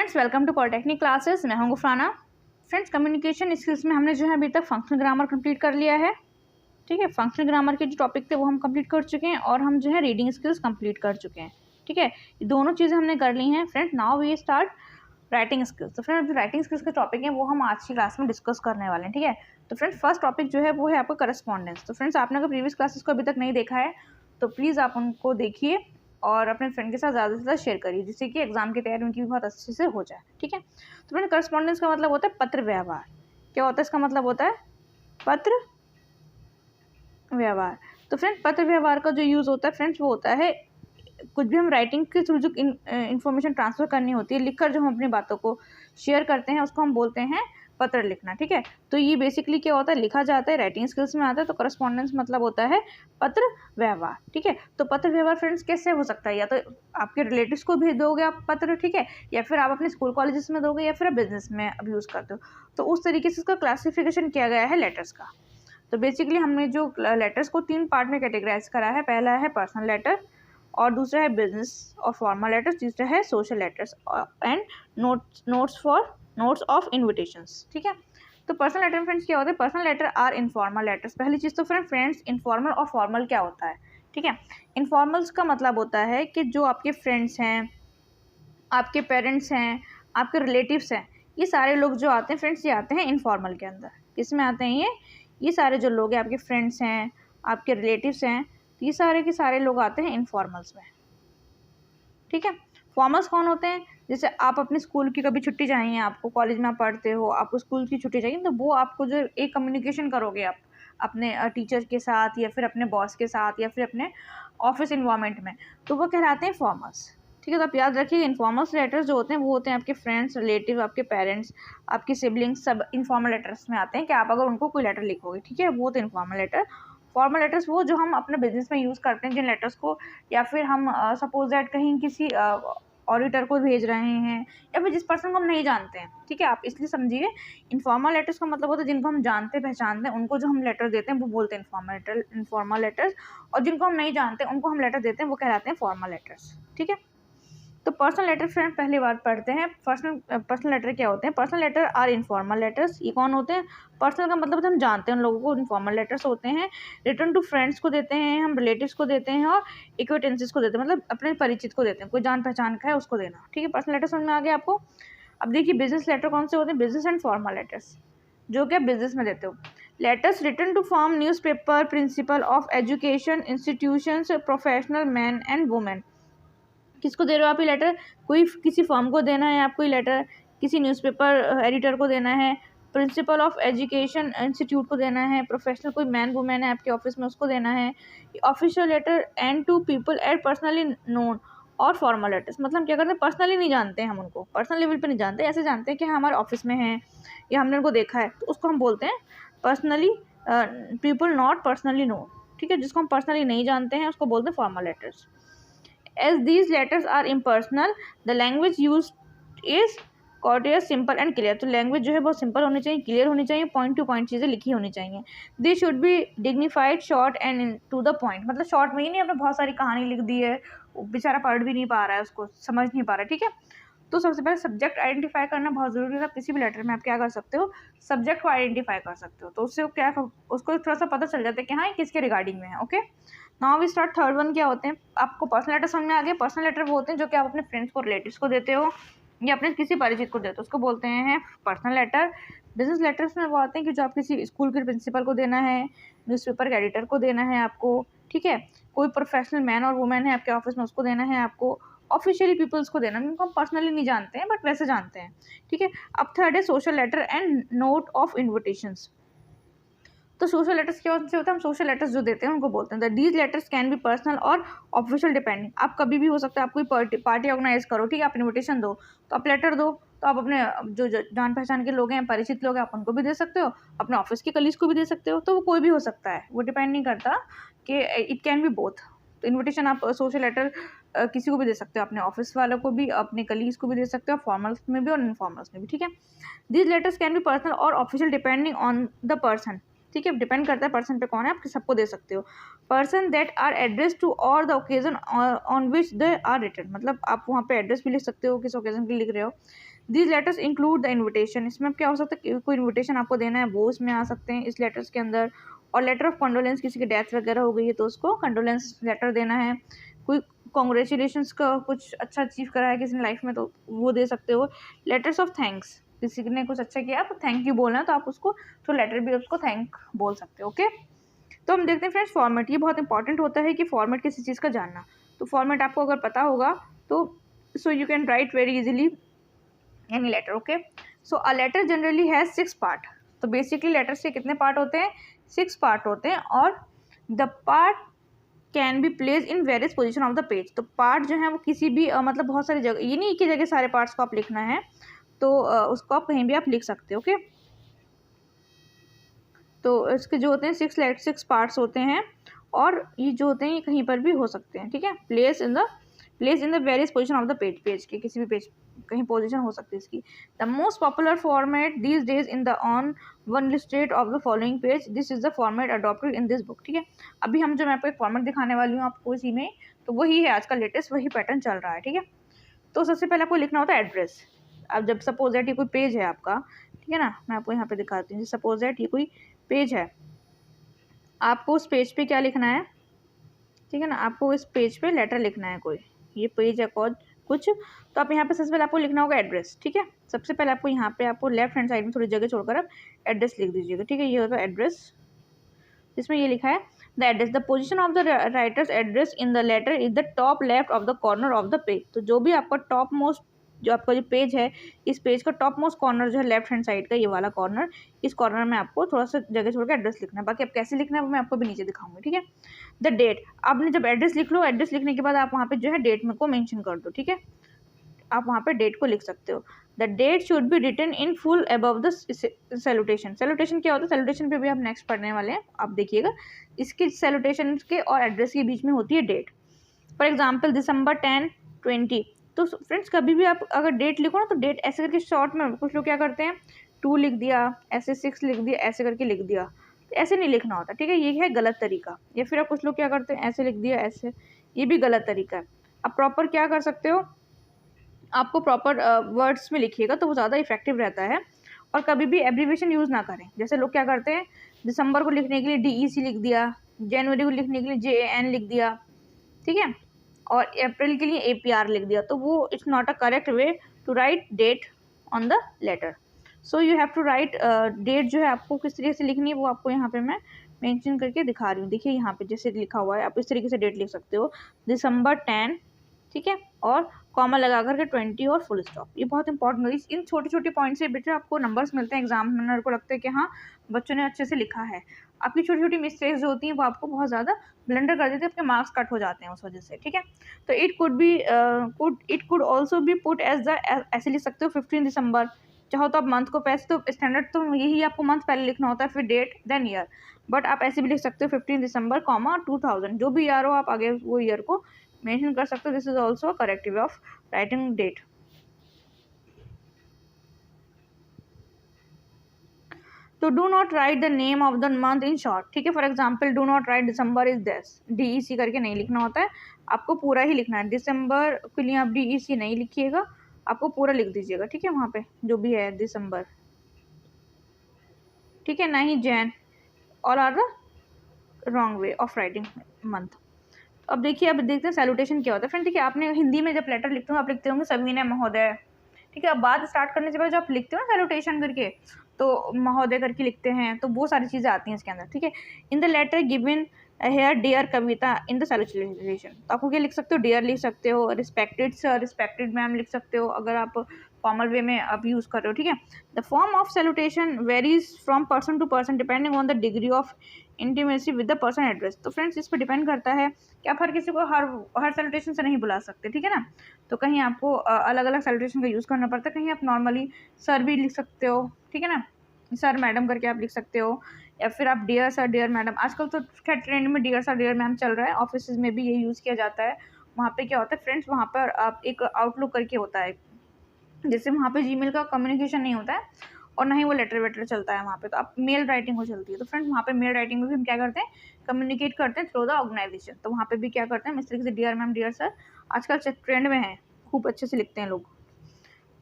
Friends welcome to polytechnic classes. मैं हूं गुफराना। Friends communication skills में हमने जो है अभी तक फंक्शनल ग्रामर कंप्लीट कर लिया है। ठीक है, फंक्शनल ग्रामर के जो टॉपिक थे वो हम कंप्लीट कर चुके हैं और हम जो है रीडिंग स्किल्स कंप्लीट कर चुके हैं। ठीक है, ये दोनों चीज़ें हमने कर ली हैं। Friends now we start writing skills. तो फ्रेंड्स राइटिंग स्किल्स के टॉपिक है वो हम आज की क्लास में डिस्कस करने वाले हैं। ठीक है, तो फ्रेंड्स फर्स्ट टॉपिक जो है वो है आपका करस्पॉन्डेंस। तो फ्रेंड्स आपने अगर प्रीवियस क्लासेस को अभी तक नहीं देखा है तो प्लीज़ आप उनको देखिए और अपने फ्रेंड के साथ ज़्यादा से ज़्यादा शेयर करिए, जिससे कि एग्जाम की तैयारी उनकी भी बहुत अच्छे से हो जाए। ठीक है, तो फ्रेंड करस्पॉन्डेंस का मतलब होता है पत्र व्यवहार। क्या होता है इसका मतलब होता है पत्र व्यवहार। तो फ्रेंड पत्र व्यवहार का जो यूज़ होता है फ्रेंड्स वो होता है कुछ भी हम राइटिंग के थ्रू जो इन्फॉर्मेशन ट्रांसफ़र करनी होती है, लिखकर जो हम अपनी बातों को शेयर करते हैं उसको हम बोलते हैं पत्र लिखना। ठीक है, तो ये बेसिकली क्या होता है, लिखा जाता है, राइटिंग स्किल्स में आता है। तो करस्पॉन्डेंस मतलब होता है पत्र व्यवहार। ठीक है, तो पत्र व्यवहार फ्रेंड्स कैसे हो सकता है, या तो आपके रिलेटिव्स को भेज दोगे आप पत्र, ठीक है, या फिर आप अपने स्कूल कॉलेजेस में दोगे, या फिर आप बिजनेस में अब यूज़ करते हो। तो उस तरीके से इसका क्लासिफिकेशन किया गया है लेटर्स का। तो बेसिकली हमने जो लेटर्स को 3 पार्ट में कैटेगराइज करा है। पहला है पर्सनल लेटर, और दूसरा है बिजनेस और फॉर्मल लेटर्स, तीसरा है social letters and notes of invitations. ठीक है, तो पर्सनल लेटर फ्रेंड्स क्या होते हैं, personal letter are informal letters. पहली चीज़ तो फ्रेंड्स इनफॉर्मल और फॉर्मल क्या होता है। ठीक है, इनफॉर्मल्स का मतलब होता है कि जो आपके फ्रेंड्स हैं, आपके पेरेंट्स हैं, आपके रिलेटिव्स हैं, ये सारे लोग जो आते हैं फ्रेंड्स, ये आते हैं इनफॉर्मल के अंदर। किस में आते हैं ये सारे जो लोग हैं, आपके फ्रेंड्स हैं, आपके रिलेटिव्स हैं, तो ये सारे के सारे लोग आते हैं इनफॉर्मल्स में। ठीक है, फॉर्मल्स कौन होते हैं, जैसे आप अपने स्कूल की कभी छुट्टी चाहिए, आपको कॉलेज में आप पढ़ते हो, आपको स्कूल की छुट्टी चाहिए, तो वो आपको जो एक कम्युनिकेशन करोगे आप अपने टीचर के साथ, या फिर अपने बॉस के साथ, या फिर अपने ऑफिस इन्वायरमेंट में, तो वो कहलाते हैं फॉर्मल्स। ठीक है, तो आप याद रखिए इनफॉर्मल्स लेटर्स जो होते हैं वो होते हैं आपके फ्रेंड्स, रिलेटिव, आपके पेरेंट्स, आपके सिबलिंग्स, सब इनफॉर्मल लेटर्स में आते हैं कि आप अगर उनको कोई लेटर लिखोगे। ठीक है, वो तो इनफॉर्मल लेटर। फॉर्मल लेटर्स वो जो हम अपने बिजनेस में यूज़ करते हैं, जिन लेटर्स को, या फिर हम सपोज दैट कहीं किसी ऑडिटर को भेज रहे हैं, या फिर जिस पर्सन को हम नहीं जानते हैं। ठीक है, आप इसलिए समझिए इनफॉर्मल लेटर्स का मतलब होता है जिनको हम जानते पहचानते हैं, उनको जो हम लेटर देते हैं वो बोलते हैं इनफॉर्मल लेटर्स, और जिनको हम नहीं जानते उनको हम लेटर देते हैं वो कहलाते हैं फॉर्मल लेटर्स। ठीक है, तो पर्सनल लेटर फ्रेंड पहली बार पढ़ते हैं। पर्सनल लेटर क्या होते हैं, personal letter are informal letters. ये कौन होते हैं, पर्सनल का मतलब हम जानते हैं उन लोगों को, इनफॉर्मल लेटर्स होते हैं रिटर्न टू फ्रेंड्स को देते हैं, हम रिलेटिव्स को देते हैं, और एक्वेंटेंसेस को देते हैं, मतलब अपने परिचित को देते हैं, कोई जान पहचान का है उसको देना। ठीक है, पर्सनल लेटर समझ में आ गया आपको। अब देखिए बिजनेस लेटर कौन से होते हैं, बिजनेस एंड फॉर्मल लेटर्स, जो कि आप बिजनेस में देते हो। Letters return to form newspaper, principal of education, institutions, professional man and women. किसको दे रहे हो आप ये लेटर, कोई किसी फर्म को देना है आपको ये लेटर, किसी न्यूज़पेपर एडिटर को देना है, प्रिंसिपल ऑफ एजुकेशन इंस्टीट्यूट को देना है, प्रोफेशनल कोई मैन वुमेन है आपके ऑफिस में उसको देना है। Official letter and to people at personally known, और फॉर्मल लेटर्स मतलब क्या करते हैं, पर्सनली नहीं जानते हैं हम उनको, पर्सनल लेवल पे नहीं जानते, ऐसे जानते हैं कि हमारे ऑफिस में हैं या हमने उनको देखा है, तो उसको हम बोलते हैं personally people not personally known. ठीक है, जिसको हम पर्सनली नहीं जानते हैं उसको बोलते हैं formal letters. As these letters are impersonal, the language used is courteous, simple and clear। तो लैंग्वेज जो है बहुत सिंपल होनी चाहिए, क्लियर होनी चाहिए, पॉइंट टू पॉइंट चीज़ें लिखी होनी चाहिए। They should be dignified, short and to the point. मतलब शॉर्ट में ही नहीं, आपने बहुत सारी कहानी लिख दी है, वो बेचारा पढ़ भी नहीं पा रहा है, उसको समझ नहीं पा रहा है। ठीक है, तो सबसे पहले सब्जेक्ट आइडेंटिफाई करना बहुत ज़रूरी है। आप किसी भी लेटर में आप क्या कर सकते हो, सब्जेक्ट को आइडेंटिफाई कर सकते हो, तो उससे क्या उसको थोड़ा सा पता चल जाता है कि हाँ ये किसके रिगार्डिंग में है। Okay, now we start third one. क्या होते हैं, आपको पर्सनल लेटर समझ में आ गया। पर्सनल लेटर वो होते हैं जो कि आप अपने फ्रेंड्स को, रिलेटिव्स को देते हो, या अपने किसी परिचित को देते हो, उसको बोलते हैं पर्सनल लेटर। बिजनेस लेटर्स में वो आते हैं कि जो आप किसी स्कूल के प्रिंसिपल को देना है, न्यूज़पेपर के एडिटर को देना है आपको। ठीक है, कोई प्रोफेशनल मैन और वुमेन है आपके ऑफिस में उसको देना है आपको, ऑफिशियली पीपल्स को देना, जिनको हम पर्सनली नहीं जानते हैं बट वैसे जानते हैं। ठीक है, अब थर्ड है social letter and note of invitations. तो सोशल लेटर्स क्या होते हैं, हम सोशल लेटर्स जो देते हैं उनको बोलते हैं these letters can be personal और ऑफिशियल डिपेंडिंग। आप कभी भी हो सकता है, आप कोई पार्टी ऑर्गेनाइज करो, ठीक है, आप इन्विटेशन दो, तो आप लेटर दो, तो आप अपने जो जान पहचान के लोग हैं, परिचित लोग हैं, आप उनको भी दे सकते हो, अपने ऑफिस के कलीग्स को भी दे सकते हो, तो वो कोई भी हो सकता है, वो डिपेंड नहीं करता कि इट कैन बी बोथ। तो इन्विटेशन आप सोशल लेटर किसी को भी दे सकते हो, अपने ऑफिस वालों को भी, अपने कलीग्स को भी दे सकते हो, फॉर्मल्स में भी और इनफॉर्मल्स में भी। ठीक है, these letters can be personal और official depending on the person. ठीक है, डिपेंड करता है पर्सन पे कौन है, आप सबको दे सकते हो। Person that are address to और the occasion on which they are written, मतलब आप वहाँ पे एड्रेस भी लिख सकते हो किस ओकेजन के लिए लिख रहे हो। These letters include the invitation, इसमें क्या हो सकता है, कोई इन्विटेशन आपको देना है वो इसमें आ सकते हैं इस लेटर्स के अंदर। और लेटर ऑफ कंडोलेंस, किसी की डेथ वगैरह हो गई है तो उसको कंडोलेंस लेटर देना है। कोई कॉन्ग्रेचुलेशंस का कुछ अच्छा अचीव करा है किसी ने लाइफ में तो वो दे सकते हो। लेटर्स ऑफ थैंक्स, किसी ने कुछ अच्छा किया आप थैंक यू बोलना है तो आप उसको तो लेटर भी उसको थैंक बोल सकते हो। ओके, तो हम देखते हैं फ्रेंड्स फॉर्मेट, ये बहुत इंपॉर्टेंट होता है कि फॉर्मेट किसी चीज़ का जानना। तो फॉर्मेट आपको अगर पता होगा तो so you can write very easily any letter. Okay, so a letter generally has 6 part. तो बेसिकली लेटर्स के कितने पार्ट होते हैं, 6 पार्ट होते हैं। और the part can be place in various position of the page. तो पार्ट जो है वो किसी भी मतलब बहुत सारी जगह, ये नहीं एक ही जगह सारे पार्ट्स को आप लिखना है, तो उसको आप कहीं भी आप लिख सकते हो। ओके, तो इसके जो होते हैं 6 पार्ट्स होते हैं और ये जो होते हैं ये कहीं पर भी हो सकते हैं। ठीक है, place in the various position of the page, page के किसी भी पेज कहीं पोजीशन हो सकती है इसकी। The most popular format these days in the on one listed of the following page, this is the format adopted in this book. ठीक है, अभी हम जो मैं आपको एक फॉर्मेट दिखाने वाली हूँ आपको इसी में, तो वही है आजकल लेटेस्ट, वही पैटर्न चल रहा है। ठीक है, तो सबसे पहले आपको लिखना होता है एड्रेस। अब जब सपोज दैट ये कोई पेज है आपका, ठीक है ना, मैं आपको यहाँ पे दिखाती हूँ। सपोज दैट ये कोई पेज है, आपको उस पेज पे क्या लिखना है, ठीक है ना, आपको इस पेज पे लेटर लिखना है कोई, ये पेज है कुछ, तो आप यहाँ पे सबसे पहले आपको लिखना होगा एड्रेस। ठीक है, सबसे पहले आपको यहाँ पे आपको लेफ्ट हैंड साइड में थोड़ी जगह छोड़कर आप एड्रेस लिख दीजिएगा। ठीक है, ये होगा एड्रेस, जिसमें ये लिखा है the address, the position of the writer's address in the letter is the top left of the corner of the page. तो जो भी आपका टॉप मोस्ट, जो आपका जो पेज है, इस पेज का टॉप मोस्ट कॉर्नर जो है लेफ्ट हैंड साइड का ये वाला कॉर्नर, इस कॉर्नर में आपको थोड़ा सा जगह छोड़कर एड्रेस लिखना है। बाकी आप कैसे लिखना है वो मैं आपको भी नीचे दिखाऊंगी। ठीक है, द डेट, आपने जब एड्रेस लिख लो, एड्रेस लिखने के बाद आप वहाँ पे जो है डेट में को मेंशन कर दो। ठीक है, आप वहाँ पे डेट को लिख सकते हो। The date should be written in full above the salutation. Salutation क्या होता है, सैल्यूटेशन पे भी आप नेक्स्ट पढ़ने वाले हैं, आप देखिएगा। इसके सैल्यूटेशन के और एड्रेस के बीच में होती है डेट। For example December 10, 20। तो फ्रेंड्स कभी भी आप अगर डेट लिखो ना तो डेट ऐसे करके शॉर्ट में, कुछ लोग क्या करते हैं 2 लिख दिया, ऐसे 6 लिख दिया, ऐसे करके लिख दिया, तो ऐसे नहीं लिखना होता। ठीक है, ये है गलत तरीका। या फिर आप कुछ लोग क्या करते हैं ऐसे लिख दिया, ऐसे, ये भी गलत तरीका है। आप प्रॉपर क्या कर सकते हो, आपको प्रॉपर वर्ड्स में लिखिएगा तो वो ज़्यादा इफेक्टिव रहता है। और कभी भी एब्रीविएशन यूज़ ना करें। जैसे लोग क्या करते हैं, दिसंबर को लिखने के लिए DEC लिख दिया, जनवरी को लिखने के लिए JAN लिख दिया, ठीक है, और अप्रैल के लिए APR लिख दिया, तो वो it's not a correct way to write date on the letter. So you have to write date, जो है आपको किस तरीके से लिखनी है वो आपको यहाँ पे मैं मेंशन करके दिखा रही हूँ। देखिए यहाँ पे जैसे लिखा हुआ है, आप इस तरीके से डेट लिख सकते हो, December 10, ठीक है, और कॉमा लगा करके 20 और फुल स्टॉप। ये बहुत इंपॉर्टेंट है, इन छोटे छोटे पॉइंट से बेटा आपको नंबर्स मिलते हैं, एग्जामिनर को लगता है कि हाँ बच्चों ने अच्छे से लिखा है। आपकी छोटी छोटी मिस्टेक्स जो होती हैं वो आपको बहुत ज़्यादा ब्लंडर कर देते हैं, आपके मार्क्स कट हो जाते हैं उस वजह से। ठीक है, तो it could also be put as the, ऐसे लिख सकते हो 15 दिसंबर, चाहो तो आप मंथ को पैसे, तो स्टैंडर्ड तो यही आपको मंथ पहले लिखना होता है, फिर डेट देन ईयर, बट आप ऐसे भी लिख सकते हो 15 दिसंबर कॉमा 2000, जो भी ईयर हो आप आगे वो ईयर को मेंशन कर सकते हो। This is also correct way of writing date. तो do not write the name of the month in short. ठीक है, for example do not write December is this, DEC करके नहीं लिखना होता है, आपको पूरा ही लिखना है। दिसंबर के लिए आप DEC नहीं लिखिएगा, आपको पूरा लिख दीजिएगा। ठीक है, वहाँ पे जो भी है दिसंबर, ठीक है, ना ही Jan, all are the wrong way of writing month. अब देखिए, अब देखते हैं सैल्यूटेशन क्या होता है। फ्रेंड देखिए, आपने हिंदी में जब लेटर लिखते हो आप लिखते होंगे सविनय महोदय। ठीक है, अब बात स्टार्ट करने से पहले जब आप लिखते हो ना सैल्यूटेशन करके, तो महोदय करके लिखते हैं, तो वो सारी चीज़ें आती हैं इसके अंदर। ठीक है, in the letter given here dear Kavita in the salutation, तो आपको क्या लिख सकते हो, डियर लिख सकते हो, रिस्पेक्टेड सर, रिस्पेक्टेड मैम लिख सकते हो अगर आप फॉर्मल वे में आप यूज़ कर रहे हो। ठीक है, the form of salutation varies from person to person depending on the degree of intimacy with the person address. तो फ्रेंड्स इस पर डिपेंड करता है कि आप हर किसी को हर सैल्यूटेशन से नहीं बुला सकते। ठीक है ना, तो कहीं आपको अलग अलग सैल्यूटेशन का यूज़ करना पड़ता है, कहीं आप नॉर्मली सर भी लिख सकते हो। ठीक है ना, सर मैडम करके आप लिख सकते हो, या फिर आप डियर सर डियर मैडम, आजकल तो खैर ट्रेंड में डियर सर डियर मैम चल रहा है, ऑफिस में भी ये यूज़ किया जाता है। वहाँ पे क्या होता है फ्रेंड्स, वहाँ पर आप एक आउटलुक करके होता है, जैसे वहाँ पे जीमेल का कम्युनिकेशन नहीं होता है और ना ही वो लेटर वेटर चलता है वहाँ पे, तो आप मेल राइटिंग हो चलती है। तो फ्रेंड्स वहाँ पे मेल राइटिंग में भी हम क्या करते हैं, कम्युनिकेट करते हैं थ्रू द ऑर्गेनाइजेशन। तो वहाँ पे भी क्या करते हैं, इस तरीके से डियर मैम डियर सर आजकल ट्रेंड में है, खूब अच्छे से लिखते हैं लोग।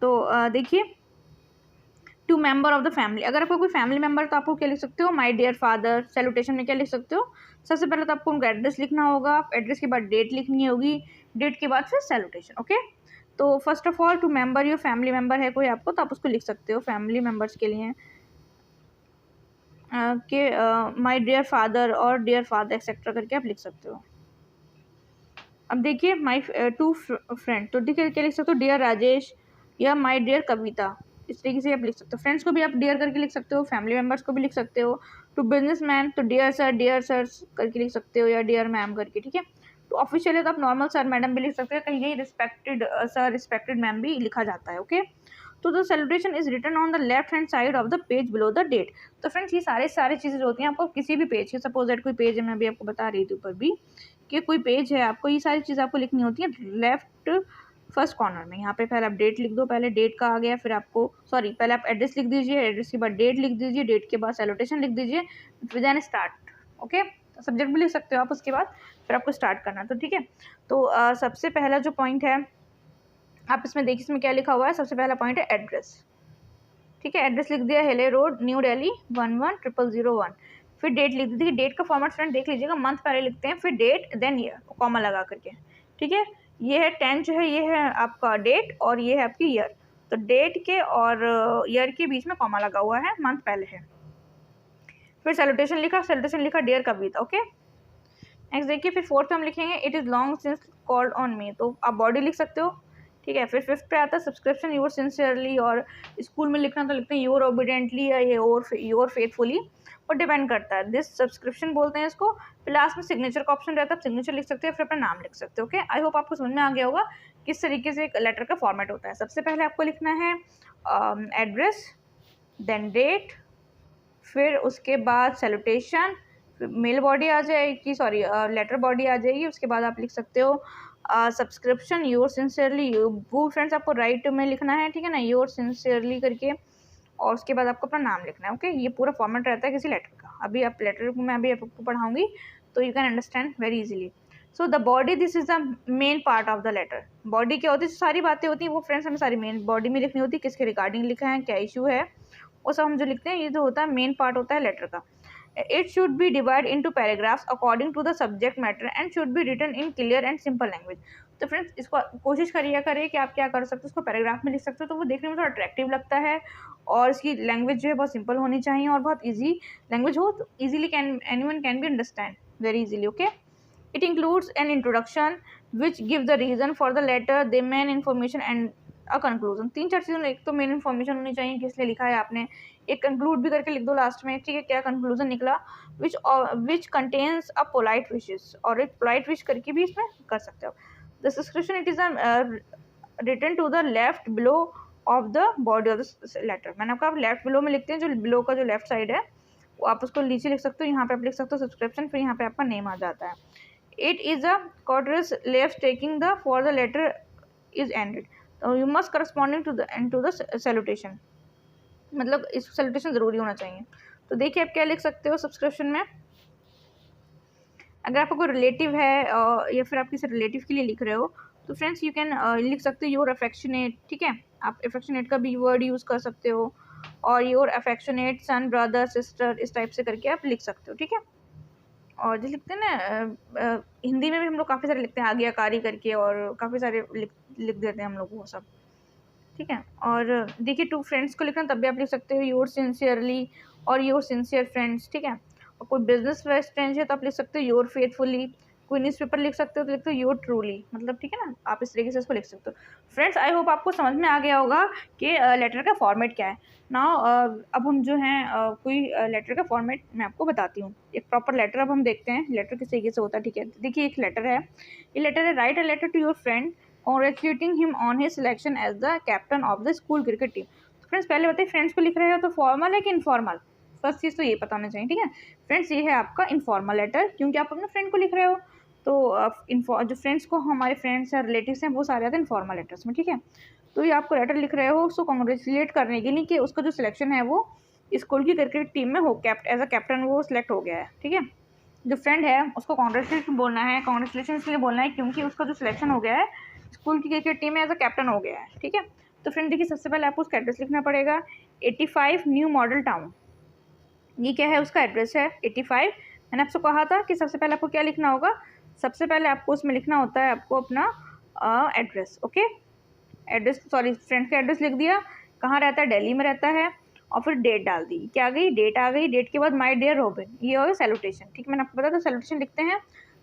तो देखिए, to member of the family, अगर आपको कोई फैमिली मेंबर तो आपको क्या लिख सकते हो, माय डियर फादर। सैल्यूटेशन में क्या लिख सकते हो, सबसे पहले तो आपको उनका एड्रेस लिखना होगा, एड्रेस के बाद डेट लिखनी होगी, डेट के बाद फिर सैल्यूटेशन। ओके, तो first of all to member your family member है कोई आपको, तो आप उसको लिख सकते हो फैमिली मेंबर्स के लिए कि माय डियर फादर और डियर फादर एक्सेट्रा करके आप लिख सकते हो। अब देखिए माय टू फ्रेंड, तो देखिए क्या लिख सकते हो, डियर राजेश या माय डियर कविता, इस तरीके से आप लिख सकते हो। फ्रेंड्स को भी आप डियर करके लिख सकते हो, फैमिली मेम्बर्स को भी लिख सकते हो। टू बिजनेसमैन तो डियर सर करके लिख सकते हो या डियर मैम करके, ठीक है। तो ऑफिशियली तो आप नॉर्मल सर मैडम भी लिख सकते हो, कहीं कहीं रिस्पेक्टेड सर रिस्पेक्टेड मैम भी लिखा जाता है। ओके, तो the celebration is written on the left hand side of the page below the date. तो फ्रेंड्स ये सारी चीज़ें जो होती हैं आपको किसी भी पेज के, सपोज दैट कोई पेज है, मैं अभी आपको बता रही थी ऊपर भी कि कोई पेज है, आपको ये सारी चीज़ आपको लिखनी होती है लेफ्ट फर्स्ट कॉर्नर में। यहाँ पे पहले आप डेट लिख दो, पहले डेट का आ गया, फिर आपको पहले आप एड्रेस लिख दीजिए, एड्रेस के बाद डेट लिख दीजिए, डेट के बाद सैल्यूटेशन लिख दीजिए, फिर देन स्टार्ट। ओके, सब्जेक्ट भी लिख सकते हो आप उसके बाद, फिर आपको स्टार्ट करना। तो ठीक है, तो सबसे पहला जो पॉइंट है आप इसमें देखिए, इसमें क्या लिखा हुआ है। सबसे पहला पॉइंट है एड्रेस, ठीक है, एड्रेस लिख दिया हेले रोड न्यू दिल्ली 110001। फिर डेट लिख दी। डेट का फॉर्मेट फ्रेंड देख लीजिएगा, मंथ पहले लिखते हैं, फिर डेट देन ईयर, कॉमा लगा करके, ठीक है। ये है 10 जो है, ये है आपका डेट और ये है आपकी ईयर। तो डेट के और ईयर के बीच में कॉमा लगा हुआ है, मंथ पहले है। फिर सैल्यूटेशन लिखा डियर कविता। ओके, नेक्स्ट देखिए, फिर फोर्थ में हम लिखेंगे it is long since called on me, तो आप बॉडी लिख सकते हो, ठीक है। फिर फिफ्थ पे आता है सब्सक्रिप्शन योर सिंसियरली, और स्कूल में लिखना तो लिखते हैं योर ओबीडेंटली या ये योर फेथफुली, और डिपेंड करता है, दिस सब्सक्रिप्शन बोलते हैं इसको। फिर लास्ट में सिग्नेचर का ऑप्शन रहता है, आप सिग्नेचर लिख सकते हैं, फिर अपना नाम लिख सकते हो। ओके, आई होप आपको समझ में आ गया होगा किस तरीके से एक लेटर का फॉर्मेट होता है। सबसे पहले आपको लिखना है एड्रेस, देन डेट, फिर उसके बाद सैल्यूटेशन, मेल बॉडी आ जाएगी, लेटर बॉडी आ जाएगी। उसके बाद आप लिख सकते हो सब्सक्रिप्शन योर सिंसियरली, वो फ्रेंड्स आपको राइट में लिखना है, ठीक है ना, योर सिंसियरली करके, और उसके बाद आपको अपना नाम लिखना है। ओके, ये पूरा फॉर्मेट रहता है किसी लेटर का। अभी आप लेटर मैं अभी आपको पढ़ाऊंगी तो you can understand very easily. So the body, this is the main part of the letter. Body क्या होती है, सारी बातें होती हैं वो फ्रेंड्स हमें सारी मेन बॉडी में लिखनी होती है, किसके रिगार्डिंग लिखा है, क्या इशू है, वो सब हम जो लिखते हैं, ये जो होता है मेन पार्ट होता है लेटर का। It should be divided into paragraphs according to the subject matter and should be written in clear and simple language। तो फ्रेंड्स इसको कोशिश करिए कि आप क्या कर सकते हो, उसको पैराग्राफ में लिख सकते हो, तो वो देखने में थोड़ा अट्रैक्टिव लगता है, और इसकी लैंग्वेज जो है बहुत सिंपल होनी चाहिए और बहुत इजी लैंग्वेज हो, तो easily anyone can be understand very easily. Okay, it includes an introduction which give the reason for the letter, the main information and a conclusion. 3-4 चीज़ों, एक तो मेन इन्फॉर्मेशन होनी चाहिए किस लिए लिखा है आपने, एक कंक्लूड भी करके लिख दो लास्ट में, ठीक है, क्या कंक्लूजन निकला, which contains a polite wishes, और एक पोलाइट विश करके भी इसमें कर सकते हो। The subscription it is written to the left below of the body of the letter. मैंने आपका लेफ्ट बिलो में लिखते हैं, जो बिलो का जो लेफ्ट साइड है वो आप उसको नीचे लिख सकते हो, यहाँ पे आप लिख सकते हो सब्सक्रिप्शन, फिर यहाँ पे आपका नेम आ जाता है। It is a courteous left taking the for the letter is ended, तो you must corresponding to the salutation, मतलब इस सैल्यूटेशन ज़रूरी होना चाहिए। तो देखिए आप क्या लिख सकते हो सब्सक्रिप्शन में, अगर आपका कोई रिलेटिव है या फिर आप किसी रिलेटिव के लिए लिख रहे हो, तो फ्रेंड्स यू कैन लिख सकते हो योर अफेक्शनेट, ठीक है, आप अफेक्शनेट का भी वर्ड यूज़ कर सकते हो, और your affectionate sun brother sister, इस टाइप से करके आप लिख सकते हो, ठीक है। और जो लिखते हैं ना हिंदी में भी हम लोग काफ़ी सारे लिखते हैं आज्ञाकारी करके, और काफ़ी सारे लिख देते हैं हम लोग वो सब, ठीक है। और देखिए टू फ्रेंड्स को लिखना तब भी आप लिख सकते हो योर सिंसियरली और योर सिंसियर फ्रेंड्स, ठीक है। और कोई बिजनेस फ्रेंड्स है तो आप लिख सकते हो योर फेथफुली, कोई न्यूज़ पेपर लिख सकते हो तो लिखते हो योर ट्रूली, मतलब ठीक है ना, आप इस तरीके से इसको लिख सकते हो। फ्रेंड्स आई होप आपको समझ में आ गया होगा कि लेटर का फॉर्मेट क्या है ना। अब हम जो हैं कोई लेटर का फॉर्मेट मैं आपको बताती हूँ, एक प्रॉपर लेटर अब हम देखते हैं लेटर किस तरीके से होता है, ठीक है। देखिए एक लेटर है, ये लेटर है, write a letter to your friend congratulating him on his selection as the captain of the school cricket team। तो फ्रेंड्स पहले बताइए फ्रेंड्स को लिख रहे हो तो फॉर्मल है कि इनफॉर्मल, फर्स्ट चीज़ तो ये पता होना चाहिए, ठीक है। फ्रेंड्स ये है आपका इनफॉर्मल लेटर, क्योंकि आप अपने फ्रेंड को लिख रहे हो, तो जो फ्रेंड्स को हमारे फ्रेंड्स या रिलेटिव्स हैं वो सारे आते हैं इनफॉर्मल लेटर्स में, ठीक है। तो ये आपको लेटर लिख रहे हो उसको कॉन्ग्रेचुलेट करने के लिए कि उसका जो सिलेक्शन है वो स्कूल की क्रिकेट टीम में हो, एज अ कैप्टन वो सिलेक्ट हो गया है, ठीक है। जो फ्रेंड है उसको कॉन्ग्रेचुलेशन बोलना है, कॉन्ग्रेचुलेशन इसलिए बोलना है क्योंकि उसका जो सिलेक्शन हो गया है स्कूल की क्रिकेट टीम में एज अ कैप्टन हो गया है, ठीक है। तो फ्रेंड देखिए सबसे पहले आपको उसका एड्रेस लिखना पड़ेगा। 85 न्यू मॉडल टाउन, ये क्या है, उसका एड्रेस है 85। मैंने आपसे कहा था कि सबसे पहले आपको क्या लिखना होगा, सबसे पहले आपको उसमें लिखना होता है आपको अपना address. Okay, address sorry friend का एड्रेस लिख दिया, कहाँ रहता है, दिल्ली में रहता है, और फिर डेट डाल दी, क्या आ गई, डेट आ गई। डेट के बाद माय डियर रॉबिन, ये होगा सैल्यूटेशन। ठीक है, मैंने आपको बताया था सैल्यूटेशन लिखते हैं,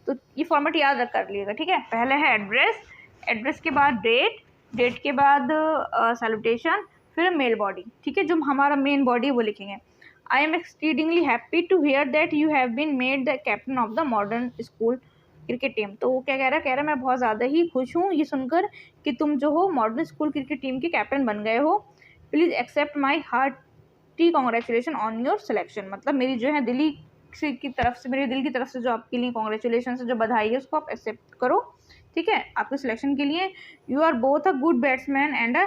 तो ये फॉर्मेट याद रख कर लिएगा। ठीक है, पहले है एड्रेस, एड्रेस के बाद डेट, डेट के बाद सैल्यूटेशन, फिर मेल बॉडी। ठीक है, जो हमारा मेन बॉडी वो लिखेंगे। I am exceedingly happy to hear that you have been made the captain of the modern school cricket team. तो वो क्या कह रहा है, मैं बहुत ज़्यादा ही खुश हूँ ये सुनकर कि तुम जो हो मॉडर्न स्कूल क्रिकेट टीम के कैप्टन बन गए हो। Please accept my hearty congratulation on your selection. मतलब मेरी जो है दिल्ली की तरफ से, मेरे दिल की तरफ से जो आपके लिए कॉन्ग्रेचुलेशन से जो बधाई है उसको आप एक्सेप्ट करो। ठीक है, आपके सिलेक्शन के लिए। You are both a good batsman and a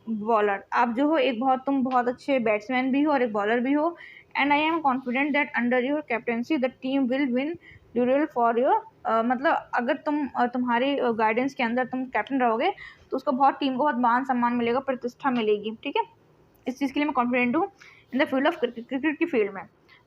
bowler, आप जो हो तुम बहुत अच्छे बैट्समैन भी हो और एक बॉलर भी हो। And I am confident that under your captaincy the team will win ड्यूरल for your मतलब अगर तुम्हारी गाइडेंस के अंदर तुम कैप्टन रहोगे तो उसको टीम को बहुत मान सम्मान मिलेगा, प्रतिष्ठा मिलेगी। ठीक है, इस चीज़ के लिए मैं कॉन्फिडेंट हूँ in the field of cricket की फील्ड में।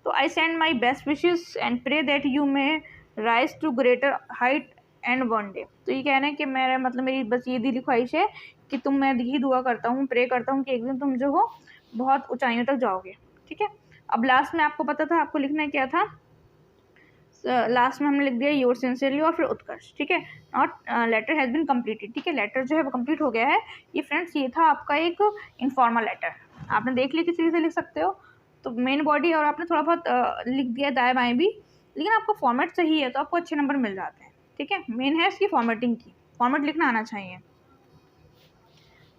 तो I send my best wishes and pray that you may rise to greater height and one day. तो ये कहना है कि मेरी बस ये दिली ख्वाहिश है कि मैं यही दुआ करता हूँ, प्रे करता हूँ कि एक दिन तुम जो हो बहुत ऊंचाइयों तक जाओगे। ठीक है, अब लास्ट में आपको पता था आपको लिखना क्या था, लास्ट में हमने लिख दिया योर सिंसियरली और फिर उत्कर्ष। ठीक है, not later has been completed. ठीक है, लेटर जो है वो कंप्लीट हो गया है। ये फ्रेंड्स ये था आपका एक इनफॉर्मल लेटर, आपने देख लिया किसी से लिख सकते हो। तो मेन बॉडी और आपने थोड़ा बहुत लिख दिया दाएं बाएं भी, लेकिन आपका फॉर्मेट सही है तो आपको अच्छे नंबर मिल जाते हैं। ठीक है, मेन है इसकी फॉर्मेटिंग की, फॉर्मेट लिखना आना चाहिए।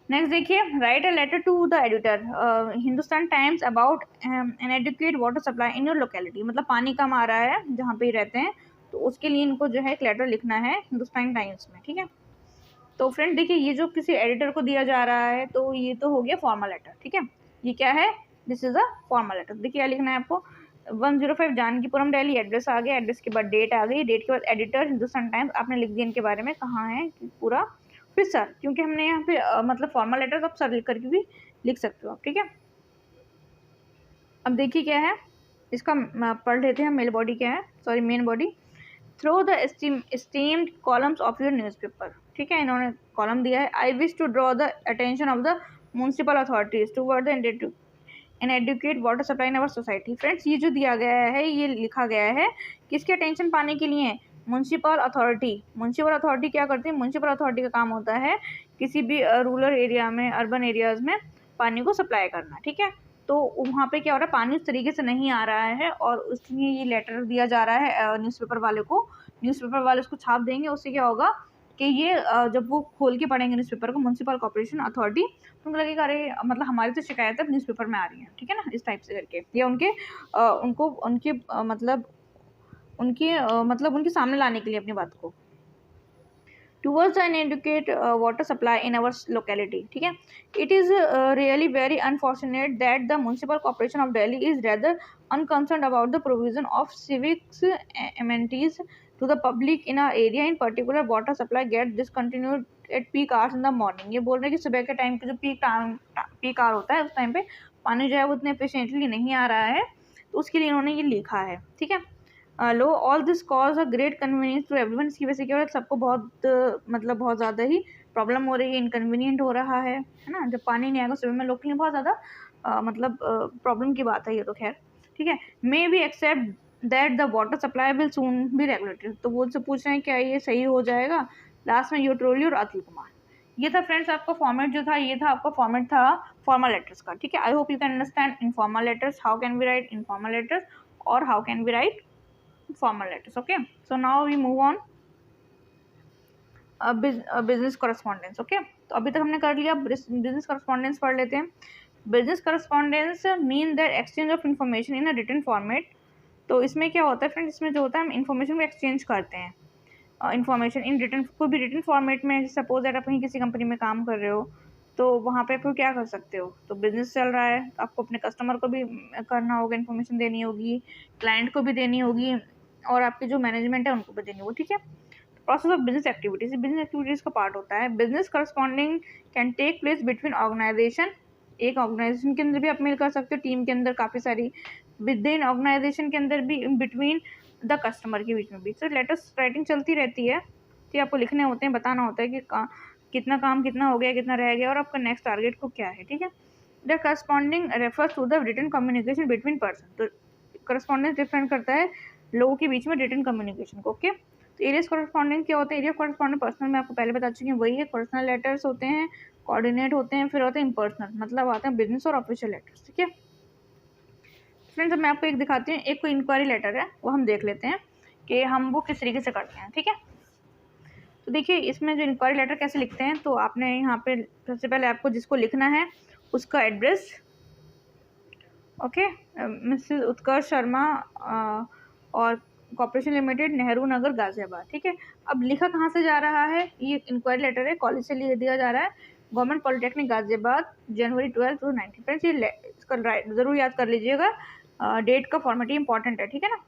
नेक्स्ट देखिए, write a letter to the editor Hindustan Times about inadequate water supply in your locality. मतलब पानी कम आ रहा है जहाँ पे रहते हैं, तो उसके लिए इनको जो है एक लेटर लिखना है हिंदुस्तान टाइम्स में। ठीक है, तो फ्रेंड देखिए ये जो किसी एडिटर को दिया जा रहा है तो ये तो हो गया फॉर्मल लेटर। ठीक है, ये क्या है, this is a formal letter. देखिए क्या लिखना है आपको, 105 जानकीपुरम दिल्ली, एड्रेस आ गया, एड्रेस के बाद डेट आ गई, डेट के बाद एडिटर हिंदुस्तान टाइम्स, आपने लिख दिया इनके बारे में कहाँ है पूरा, फिर सर, क्योंकि हमने यहाँ पे मतलब फॉर्मल लेटर तो आप सर लिख करके भी लिख सकते हो आप। ठीक है, अब देखिए क्या है इसका, पढ़ लेते हैं मेल बॉडी क्या है, sorry main body. Through the esteemed columns of your newspaper. ठीक है, इन्होंने कॉलम दिया है। I wish to draw the attention of the municipal authorities toward the inadequate water supply in our society. Friends ये जो दिया गया है, ये लिखा गया है किसके अटेंशन पाने के लिए, म्यूनसिपल अथॉरिटी। म्यूनसिपल अथॉरिटी क्या करती है, म्यूनसिपल अथॉरिटी का काम होता है किसी भी रूरल एरिया में, अर्बन एरियाज में पानी को सप्लाई करना। ठीक है, तो वहाँ पे क्या हो रहा है, पानी उस तरीके से नहीं आ रहा है और उसलिए ये लेटर दिया जा रहा है न्यूज़पेपर वाले को। न्यूज़पेपर वाले उसको छाप देंगे, उससे क्या होगा कि ये जब वो खोल के पढ़ेंगे न्यूज़पेपर को, म्यूनसिपल कॉर्पोरेशन अथॉरिटी, तो उनको लगेगा अरे मतलब हमारी तो शिकायत अब न्यूज़पेपर में आ रही है। ठीक है ना, इस टाइप से करके या उनके सामने लाने के लिए अपनी बात को, towards an adequate water supply in our locality. ठीक है, it is really very unfortunate that the municipal corporation of Delhi is rather unconcerned about the provision of civic amenities to the public in our area. In particular, water supply gets discontinued at peak hours in the morning. ये बोल रहे हैं कि सुबह के time पे जो peak hour होता है उस टाइम पे पानी जो है वो इतने एफिशिएंटली नहीं आ रहा है, तो उसके लिए इन्होंने ये लिखा है। ठीक है, lo all this cause a great convenience to everyone. इसकी वजह से क्या हो रहा है, सबको बहुत बहुत ज़्यादा ही प्रॉब्लम हो रही है, इनकन्वीनियंट हो रहा है ना। जब पानी नहीं आएगा सुबह में लोग के लिए बहुत ज़्यादा प्रॉब्लम की बात है ये तो खैर। ठीक है, may be accept that the water supply will soon be regulated. तो वो उनसे पूछ रहे हैं क्या ये सही हो जाएगा। लास्ट में योर ट्रोली और अतुल कुमार। ये था फ्रेंड्स आपका फॉर्मेट जो था, ये था आपका फॉर्मेट था फॉर्मल लेटर्स का। ठीक है, I hope you can understand informal letters, how can we write informal letters और how can we write formal letters. Okay, so now we move on business correspondence. Okay, तो अभी तक हमने कर लिया business correspondence, पढ़ लेते हैं। business correspondence mean that exchange of information in a written format. तो इसमें क्या होता है फ्रेंड्स, इसमें जो होता है हम इन्फॉर्मेशन को एक्सचेंज करते हैं, इन्फॉर्मेशन इन रिटन, कोई भी रिटन फॉर्मेट में। सपोज दैट आप कहीं किसी कंपनी में काम कर रहे हो तो वहाँ पे आप क्या कर सकते हो, तो बिजनेस चल रहा है, आपको अपने कस्टमर को भी करना होगा, इन्फॉर्मेशन देनी होगी, क्लाइंट को भी देनी होगी और आपकी जो मैनेजमेंट है उनको भी देनी होगी। ठीक है, process of business activities, business activities का पार्ट होता है। Business corresponding can take place between organisation, एक ऑर्गेनाइजेशन के अंदर भी आप मेल कर सकते हो, टीम के अंदर काफ़ी सारी, विद इन ऑर्गेनाइजेशन के अंदर भी, इन बिटवीन द कस्टमर के बीच में भी। सो लेटर्स राइटिंग चलती रहती है, तो आपको लिखने होते हैं, बताना होता है कि कितना काम कितना हो गया, कितना रह गया, और आपका नेक्स्ट टारगेट को क्या है, ठीक है। The corresponding refers to the written communication between person, तो करस्पॉन्डेंस डिफरेंट करता है लोगों के बीच में रिटन कम्युनिकेशन को, ओके। तो एरिया करस्पॉन्डेंस क्या होता है? एरिया करस्पॉन्डेंस पर्सनल में आपको पहले बता चुकी हूँ, वही है। पर्सनल लेटर्स होते हैं, कोऑर्डिनेट होते हैं, फिर होते हैं इम्पर्सनल, मतलब आते हैं बिजनेस और ऑफिशियल लेटर्स, ठीक है। फ्रेंड्स अब मैं आपको एक दिखाती हूँ, एक कोई इंक्वायरी लेटर है, वो हम देख लेते हैं कि हम वो किस तरीके से करते हैं, ठीक है। तो देखिए इसमें जो इंक्वायरी लेटर कैसे लिखते हैं, तो आपने यहाँ पे सबसे पहले आपको जिसको लिखना है उसका एड्रेस, ओके, मिसेस उत्कर्ष शर्मा और कॉर्पोरेशन लिमिटेड, नेहरू नगर, गाजियाबाद, ठीक है। अब लिखा कहाँ से जा रहा है? ये इंक्वायरी लेटर है, कॉलेज से दिया जा रहा है, गवर्नमेंट पॉलिटेक्निक गाजियाबाद, जनवरी 12 2019। फ्रेंड्स ये इसका ज़रूर याद कर लीजिएगा, डेट का फॉर्मेटिंग इंपॉर्टेंट है, ठीक है ना।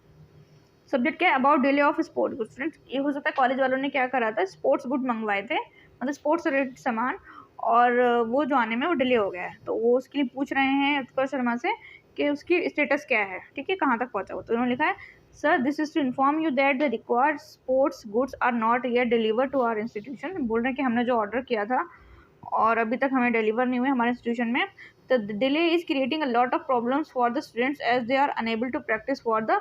सब्जेक्ट क्या है? About delay of sports goods. Friends ये हो सकता है कॉलेज वालों ने क्या करा था, स्पोर्ट्स गुड मंगवाए थे, मतलब स्पोर्ट्स रिलेटेड सामान, और वो जो आने में वो डिले हो गया है, तो वो उसके लिए पूछ रहे हैं उत्कर्ष शर्मा से कि उसकी स्टेटस क्या है, ठीक है, कहाँ तक पहुँचा हो। तो उन्होंने लिखा है, sir this is to inform you that the required sports goods are not yet deliver to our institution. बोल रहे हैं कि हमने जो ऑर्डर किया था और अभी तक हमें डिलीवर नहीं हुए हमारे इंस्टीट्यूशन में, तो delay is creating a lot of problems for the students as they are unable to practise for the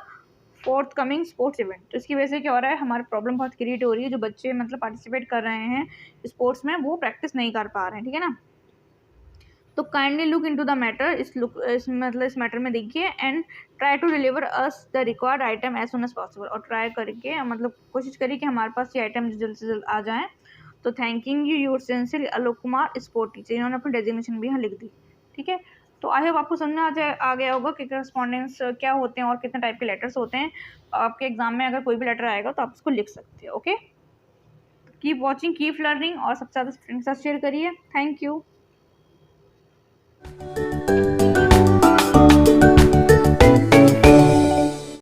forthcoming sports event. तो इसकी वजह से क्या हो रहा है, हमारी प्रॉब्लम बहुत क्रिएट हो रही है, जो बच्चे मतलब पार्टिसिपेट कर रहे हैं स्पोर्ट्स में वो प्रैक्टिस नहीं कर पा रहे हैं, ठीक है ना। तो kindly look into the matter, इस मैटर में देखिए, and try to deliver us the required item as soon as possible, और ट्राई करके मतलब कोशिश करिए कि हमारे पास ये आइटम जल्द से जल्द आ जाएँ। तो thanking you your sincerely Alok Kumar, sport teacher. इन्होंने अपनी डेजिग्नेशन भी यहाँ लिख दी, ठीक है। तो आई होप आपको समझ में आ गया होगा कि करस्पॉन्डेंस क्या होते हैं और कितने टाइप के लेटर्स होते हैं। आपके एग्जाम में अगर कोई भी लेटर आएगा तो आप उसको लिख सकते हैं, okay. Keep watching, keep learning, और सबसे ज़्यादा फ्रेंड्स के साथ शेयर करिए। Thank you.